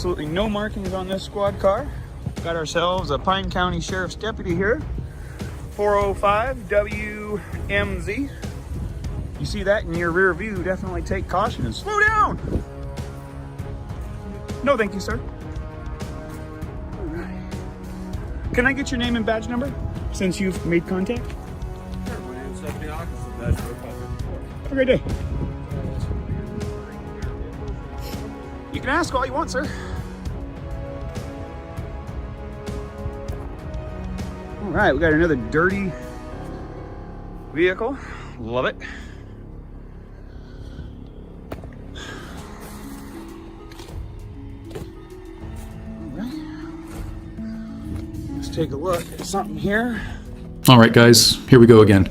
absolutely no markings on this squad car. Got ourselves a Pine County Sheriff's Deputy here. 405 WMZ. You see that in your rear view, definitely take caution and slow down. No, thank you, sir. All right. Can I get your name and badge number since you've made contact? Sure, my name's Deputy Hawkins. Have a great day. You can ask all you want, sir. All right, we got another dirty vehicle. Love it. All right. Let's take a look at something here. All right, guys, here we go again.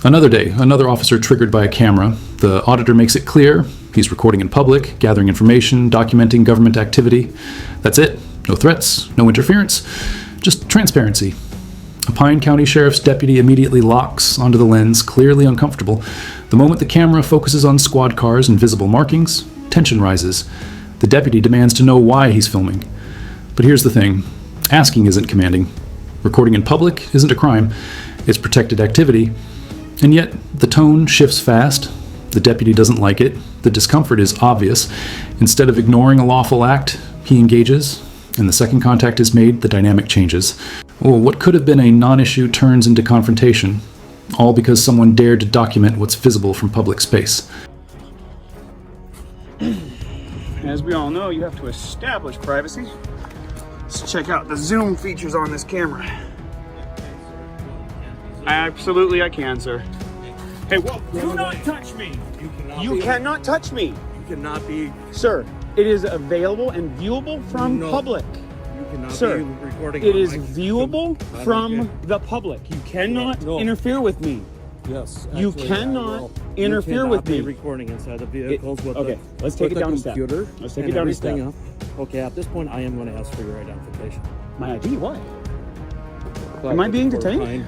Another day, another officer triggered by a camera. The auditor makes it clear he's recording in public, gathering information, documenting government activity. That's it. No threats, no interference, just transparency. A Pine County Sheriff's Deputy immediately locks onto the lens, clearly uncomfortable. The moment the camera focuses on squad cars and visible markings, tension rises. The deputy demands to know why he's filming. But here's the thing. Asking isn't commanding. Recording in public isn't a crime. It's protected activity. And yet, the tone shifts fast. The deputy doesn't like it. The discomfort is obvious. Instead of ignoring a lawful act, he engages. And the second contact is made, the dynamic changes. Well, what could have been a non-issue turns into confrontation, all because someone dared to document what's visible from public space. As we all know, you have to establish privacy. Let's check out the zoom features on this camera. Absolutely, I can, sir. Hey, whoa, do not touch me! You cannot touch me! You cannot be... Sir, it is available and viewable from public. You cannot Sir, be recording. it is viewable from the public. You cannot interfere with me. Yes. You cannot interfere with me. You cannot be recording inside the vehicles with okay, the, let's take it down a step. computer. Let's take it down a step. Okay, at this point, I am going to ask for your identification. My ID? Why? Am I being detained?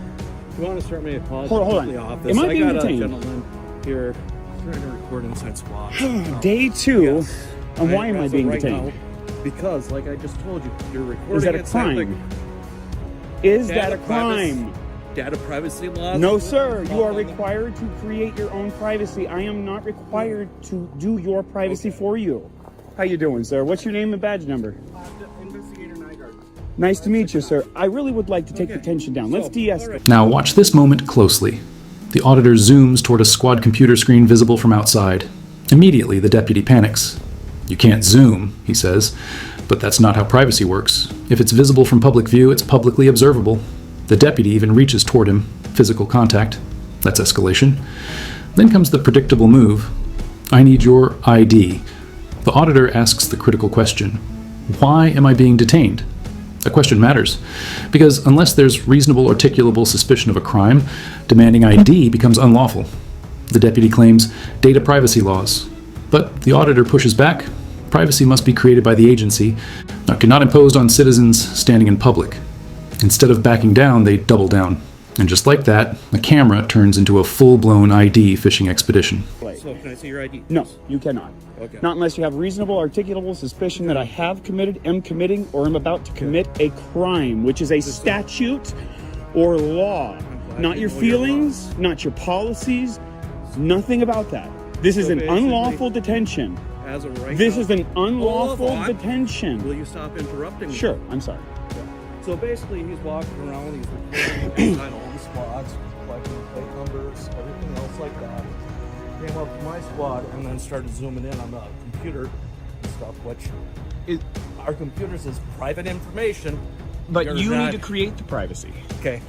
If you want to start me a call, hold on. The office. Am I being got detained? A gentleman here trying to record inside squad. Day two. Yes. And why am I being right detained? Now, because, like I just told you, you're recording. Is that a crime? Is that a crime? Data privacy laws? No, sir. You are required to create your own privacy. I am not required to do your privacy for you. How you doing, sir? What's your name and badge number? Investigator Nygaard. Nice to meet you, sir. I really would like to take the tension down. Let's de-escalate. Now watch this moment closely. The auditor zooms toward a squad computer screen visible from outside. Immediately, the deputy panics. You can't zoom, he says, but that's not how privacy works. If it's visible from public view, it's publicly observable. The deputy even reaches toward him. Physical contact. That's escalation. Then comes the predictable move. I need your ID. The auditor asks the critical question. Why am I being detained? The question matters, because unless there's reasonable articulable suspicion of a crime, demanding ID becomes unlawful. The deputy claims data privacy laws, but the auditor pushes back. Privacy must be created by the agency, not imposed on citizens standing in public. Instead of backing down, they double down. And just like that, the camera turns into a full-blown ID fishing expedition. So can I see your ID? No, you cannot. Okay. Not unless you have reasonable, articulable suspicion that I have committed, am committing, or am about to commit a crime, which is a statute or law. Not your feelings, not your policies, nothing about that. This is an unlawful detention. As of right This now, is an unlawful detention. Will you stop interrupting me? Sure, I'm sorry. So basically, he's walking around, he's recording inside all the squads, collecting plate numbers, everything else like that. Came up to my squad and then started zooming in on the computer and stuff, which our computers is private information. But you need to create the privacy. Okay.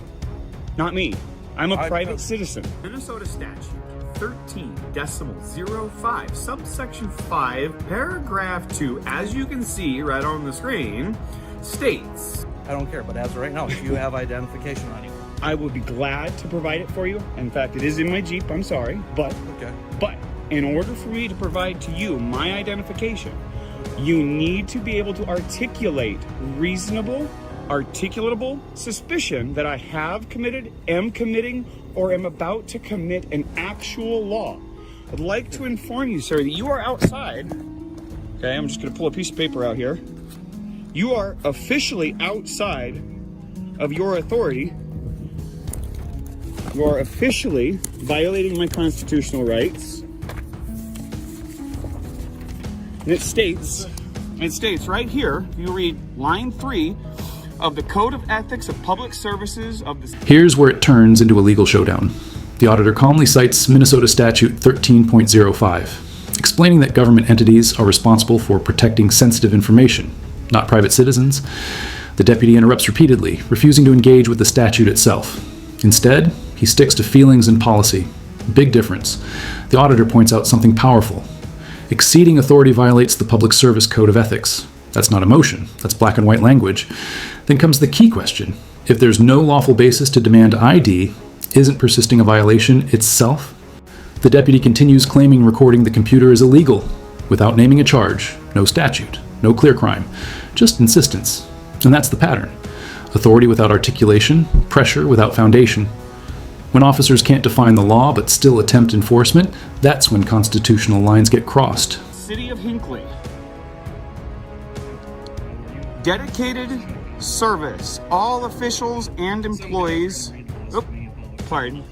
Not me. I'm a private citizen. Minnesota statute 13.05, subsection 5, paragraph 2, as you can see right on the screen, states... I don't care, but as of right now, if you have identification on you. I would be glad to provide it for you. In fact, it is in my Jeep, I'm sorry. But in order for me to provide to you my identification, you need to be able to articulate reasonable, articulatable suspicion that I have committed, am committing, or am about to commit an actual law. I'd like to inform you, sir, that you are outside Okay, I'm just gonna pull a piece of paper out here. You are officially outside of your authority. You are officially violating my constitutional rights. And it states right here, if you read line 3 of the Code of Ethics of Public Services of the... Here's where it turns into a legal showdown. The auditor calmly cites Minnesota Statute 13.05, explaining that government entities are responsible for protecting sensitive information, not private citizens. The deputy interrupts repeatedly, refusing to engage with the statute itself. Instead, he sticks to feelings and policy. Big difference. The auditor points out something powerful. Exceeding authority violates the Public Service Code of Ethics. That's not emotion, that's black and white language. Then comes the key question. If there's no lawful basis to demand ID, isn't persisting a violation itself? The deputy continues claiming recording the computer is illegal, without naming a charge, no statute, no clear crime, just insistence. And that's the pattern. Authority without articulation, pressure without foundation. When officers can't define the law but still attempt enforcement, that's when constitutional lines get crossed. City of Hinckley. Dedicated service. All officials and employees... Pardon.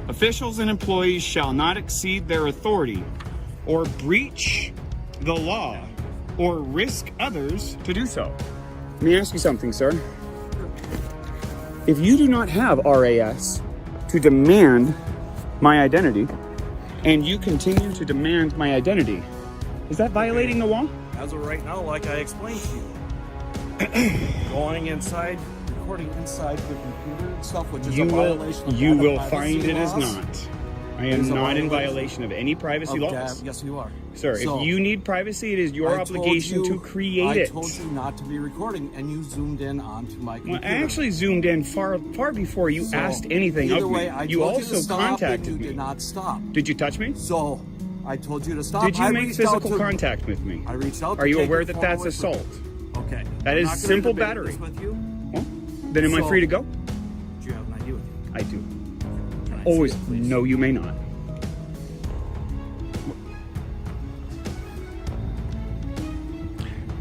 Officials and employees shall not exceed their authority or breach the law or risk others to do so. Let me ask you something, sir. If you do not have RAS to demand my identity, and you continue to demand my identity, is that violating the law? As of right now, like I explained to you, going inside, recording inside the computer and stuff, which is a violation of you will privacy find it is laws. not. I am not in violation of any privacy laws. Yes, you are. Sir, So, if you need privacy, it is your obligation to create it. I told you not to be recording, and you zoomed in onto my computer. Well, I actually zoomed in far before you asked anything either of way, me. I You told also you to stop, contacted and you me. did not stop. Did you touch me? So, I told you to stop. Did you I make reached out physical to- contact with me? I reached out to Are you take aware your that phone that's away from- assault? Okay. That I'm is not gonna simple debate battery. this with you. Well, then am I So- free to go? Do you have an ID with you? I do. Can I Always. see it, please? No, you may not.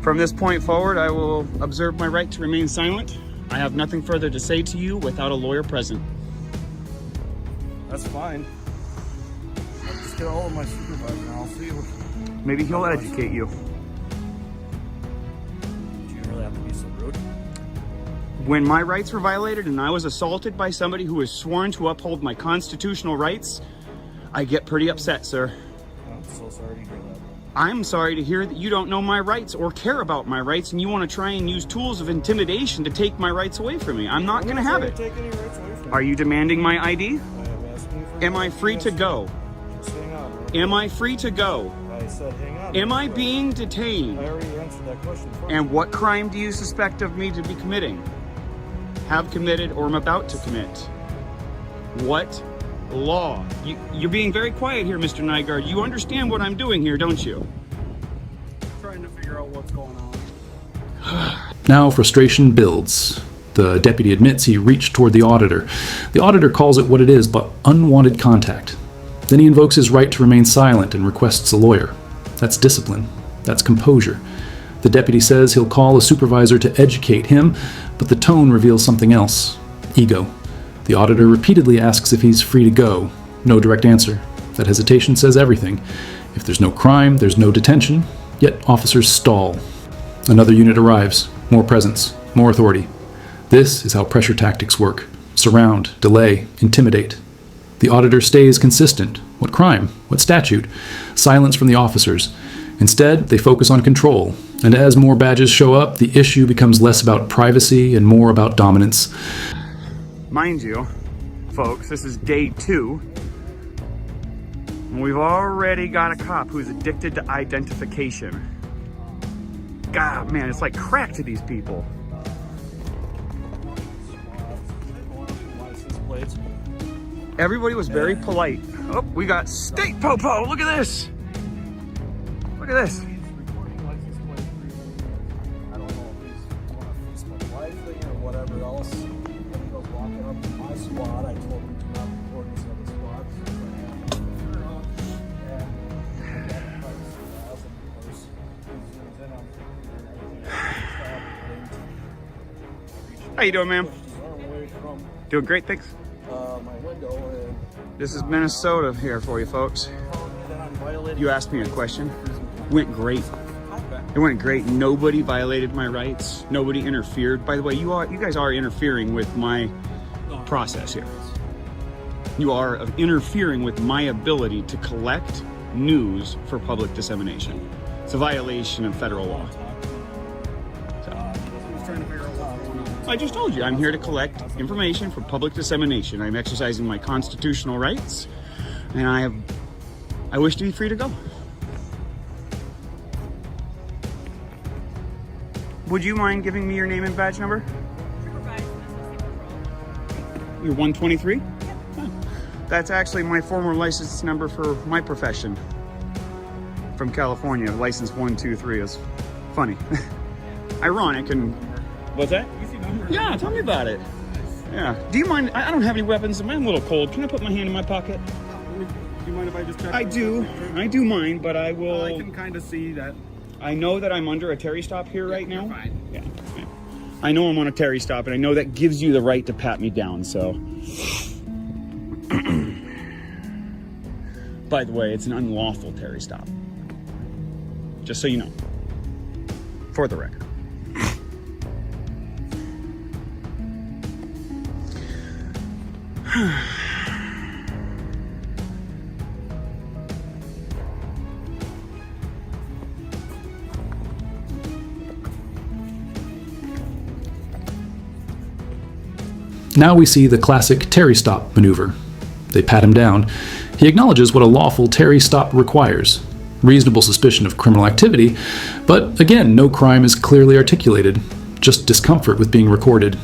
From this point forward, I will observe my right to remain silent. I have nothing further to say to you without a lawyer present. That's fine. I'll just get all of my supervisor and I'll see what... Maybe he'll educate you. Do you really have to be so rude? When my rights were violated and I was assaulted by somebody who was sworn to uphold my constitutional rights, I get pretty upset, sir. I'm so sorry to hear that. I'm sorry to hear that you don't know my rights or care about my rights and you want to try and use tools of intimidation to take my rights away from me. I'm not going to have it. Take any rights away from Are you demanding my ID? me. I am asking you for Am I free to go? Just hang on. Am I free to go? I said hang on. Am I But being I detained? already answered that question for you. And what crime do you suspect of me to be committing? Have committed or am about to commit? What law? You're being very quiet here, Mr. Nygaard. You understand what I'm doing here, don't you? Trying to figure out what's going on. Now frustration builds. The deputy admits he reached toward the auditor. The auditor calls it what it is, but unwanted contact. Then he invokes his right to remain silent and requests a lawyer. That's discipline. That's composure. The deputy says he'll call a supervisor to educate him, but the tone reveals something else. Ego. The auditor repeatedly asks if he's free to go. No direct answer. That hesitation says everything. If there's no crime, there's no detention, yet officers stall. Another unit arrives. More presence. More authority. This is how pressure tactics work. Surround, delay, intimidate. The auditor stays consistent. What crime? What statute? Silence from the officers. Instead, they focus on control. And as more badges show up, the issue becomes less about privacy and more about dominance. Mind you, folks, this is day 2. And we've already got a cop who's addicted to identification. God, man, it's like crack to these people. License plates. Everybody was very polite. Oh, we got state popo. Look at this. Look at this. Recording license plate. I don't know if he's on a Facebook Live thing or whatever else. When he goes walking up to my squad, I told him to not record this other squad. So I had to turn on and I got the privacy laws and How you doing, ma'am? Away from Doing great, thanks. my window and This is Minnesota here for you, folks. that I'm violating. You asked me a question. Went great. Okay. It went great. Nobody violated my rights. Nobody interfered. By the way, you guys are interfering with my process here. You are interfering with my ability to collect news for public dissemination. It's a violation of federal law. I just told you, I'm here to collect information for public dissemination. I'm exercising my constitutional rights, and I wish to be free to go. Would you mind giving me your name and badge number? Supervisor. You're 123? Huh. That's actually my former license number for my profession. From California, license 123 is funny. Ironic and... What's that? Yeah, tell me about it. Yeah. Do you mind? I don't have any weapons. I'm a little cold. Can I put my hand in my pocket? Do you mind if I just check? I do mind, but I will... I can kind of see that. I know that I'm under a Terry stop here right now. You're fine. Yeah. I know I'm on a Terry stop, and I know that gives you the right to pat me down, so... By the way, it's an unlawful Terry stop. Just so you know. For the record. Now we see the classic Terry stop maneuver. They pat him down. He acknowledges what a lawful Terry stop requires. Reasonable suspicion of criminal activity, but again, no crime is clearly articulated, just discomfort with being recorded.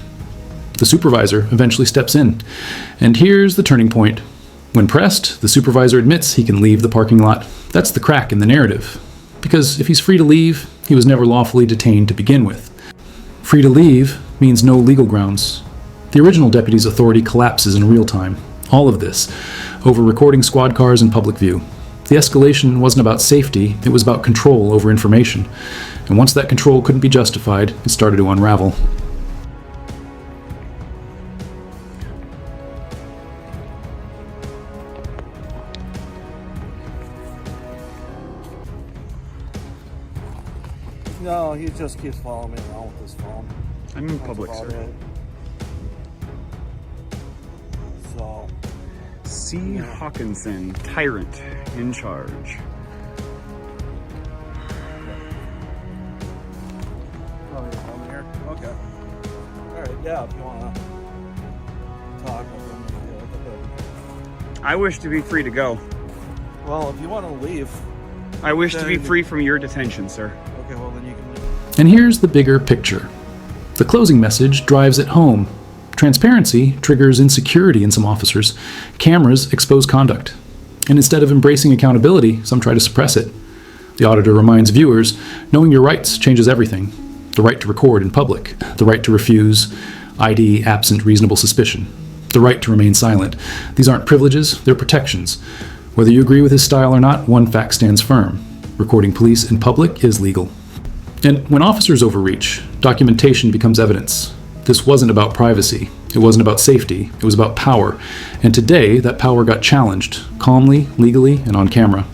The supervisor eventually steps in. And here's the turning point. When pressed, the supervisor admits he can leave the parking lot. That's the crack in the narrative. Because if he's free to leave, he was never lawfully detained to begin with. Free to leave means no legal grounds. The original deputy's authority collapses in real time. All of this, over recording squad cars in public view. The escalation wasn't about safety, it was about control over information. And once that control couldn't be justified, it started to unravel. No, he just keeps following me around with his phone. I'm in public, That's sir. about it. So, C. Hawkinson, Tyrant, in charge. oh, you're coming here? Okay. Alright, yeah, if you want to talk with him. Yeah, look at I wish to be free to go. that. Well, if you want to leave, I wish to be Then- free from your detention, sir. okay, well then you can leave. And here's the bigger picture. The closing message drives it home. Transparency triggers insecurity in some officers. Cameras expose conduct. And instead of embracing accountability, some try to suppress it. The auditor reminds viewers, knowing your rights changes everything. The right to record in public, the right to refuse ID absent reasonable suspicion, the right to remain silent. These aren't privileges, they're protections. Whether you agree with his style or not, one fact stands firm. Recording police in public is legal. And when officers overreach, documentation becomes evidence. This wasn't about privacy. It wasn't about safety. It was about power. And today, that power got challenged, calmly, legally, and on camera.